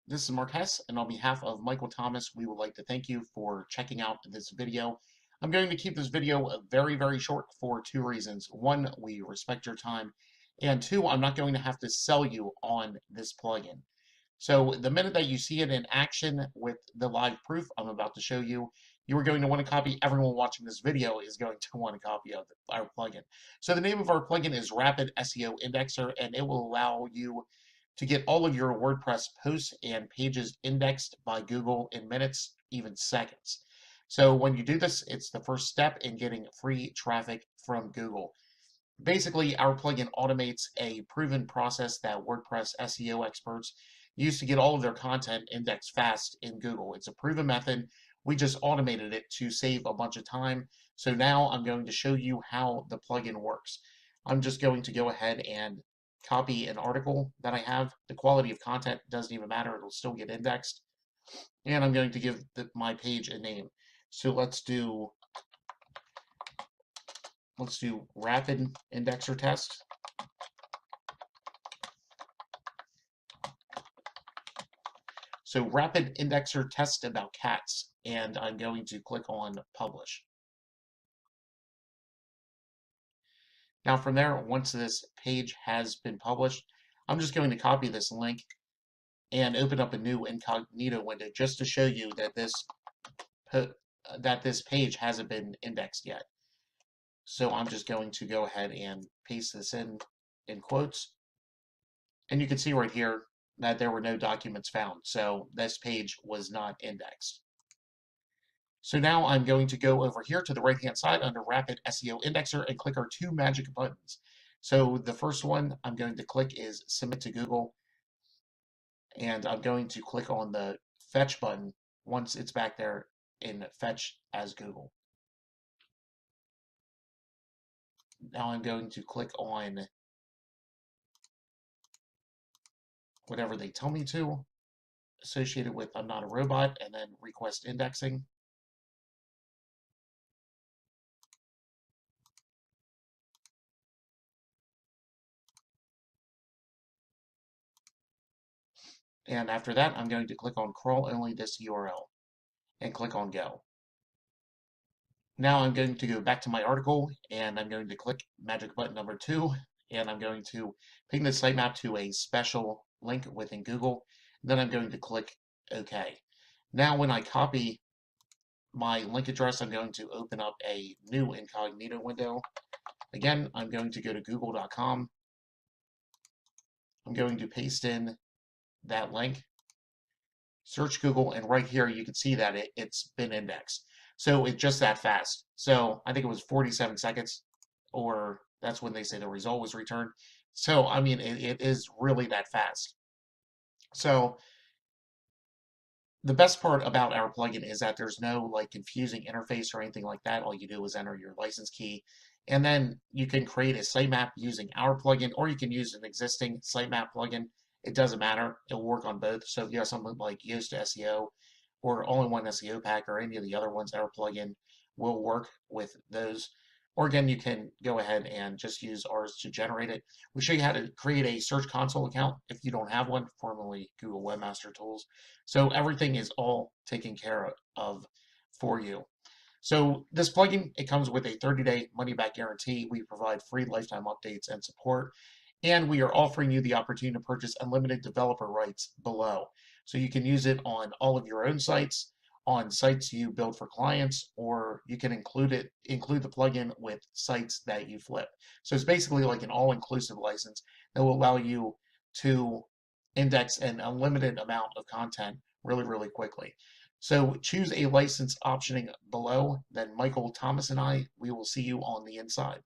This is Mark Hess, and on behalf of Michael Thomas, we would like to thank you for checking out this video. I'm going to keep this video very, very short for two reasons. One, we respect your time, and two, I'm not going to have to sell you on this plugin. So the minute that you see it in action with the live proof I'm about to show you, you are going to want to copy. Everyone watching this video is going to want a copy of our plugin. So the name of our plugin is Rapid SEO Indexer, and it will allow you to get all of your WordPress posts and pages indexed by Google in minutes, even seconds. So when you do this, it's the first step in getting free traffic from Google. Basically, our plugin automates a proven process that WordPress SEO experts use to get all of their content indexed fast in Google. It's a proven method. We just automated it to save a bunch of time. So now I'm going to show you how the plugin works. I'm just going to go ahead and copy an article that I have. The quality of content doesn't even matter. It'll still get indexed. And I'm going to give my page a name. So let's do rapid indexer test. So rapid indexer test about cats, and I'm going to click on publish. Now from there, once this page has been published, I'm just going to copy this link and open up a new incognito window just to show you that this page hasn't been indexed yet. So I'm just going to go ahead and paste this in quotes. And you can see right here that there were no documents found. So this page was not indexed. So now I'm going to go over here to the right-hand side under Rapid SEO Indexer and click our two magic buttons. So the first one I'm going to click is Submit to Google. And I'm going to click on the Fetch button once it's back there in Fetch as Google. Now I'm going to click on whatever they tell me to, associated with I'm not a robot, and then request indexing. And after that, I'm going to click on crawl only this URL and click on go. Now I'm going to go back to my article and I'm going to click magic button number 2, and I'm going to ping the sitemap to a special link within Google. Then I'm going to click OK. Now when I copy my link address, I'm going to open up a new incognito window. Again, I'm going to go to google.com. I'm going to paste in that link, search Google, and right here you can see that it's been indexed. So it's just that fast. So I think it was 47 seconds, or that's when they say the result was returned. So I mean, it is really that fast. So the best part about our plugin is that there's no like confusing interface or anything like that. All you do is enter your license key, and then you can create a sitemap using our plugin, or you can use an existing sitemap plugin. It doesn't matter. It'll work on both. So if you have something like Yoast SEO or All-in-One SEO Pack or any of the other ones, our plugin will work with those. Or again, you can go ahead and just use ours to generate it. We show you how to create a Search Console account if you don't have one, formerly Google Webmaster Tools. So everything is all taken care of for you. So this plugin, it comes with a 30-day money-back guarantee. We provide free lifetime updates and support. And we are offering you the opportunity to purchase unlimited developer rights below. So you can use it on all of your own sites, on sites you build for clients, or you can include the plugin with sites that you flip. So it's basically like an all-inclusive license that will allow you to index an unlimited amount of content really, really quickly. So choose a license optioning below. Then Michael, Thomas, and we will see you on the inside.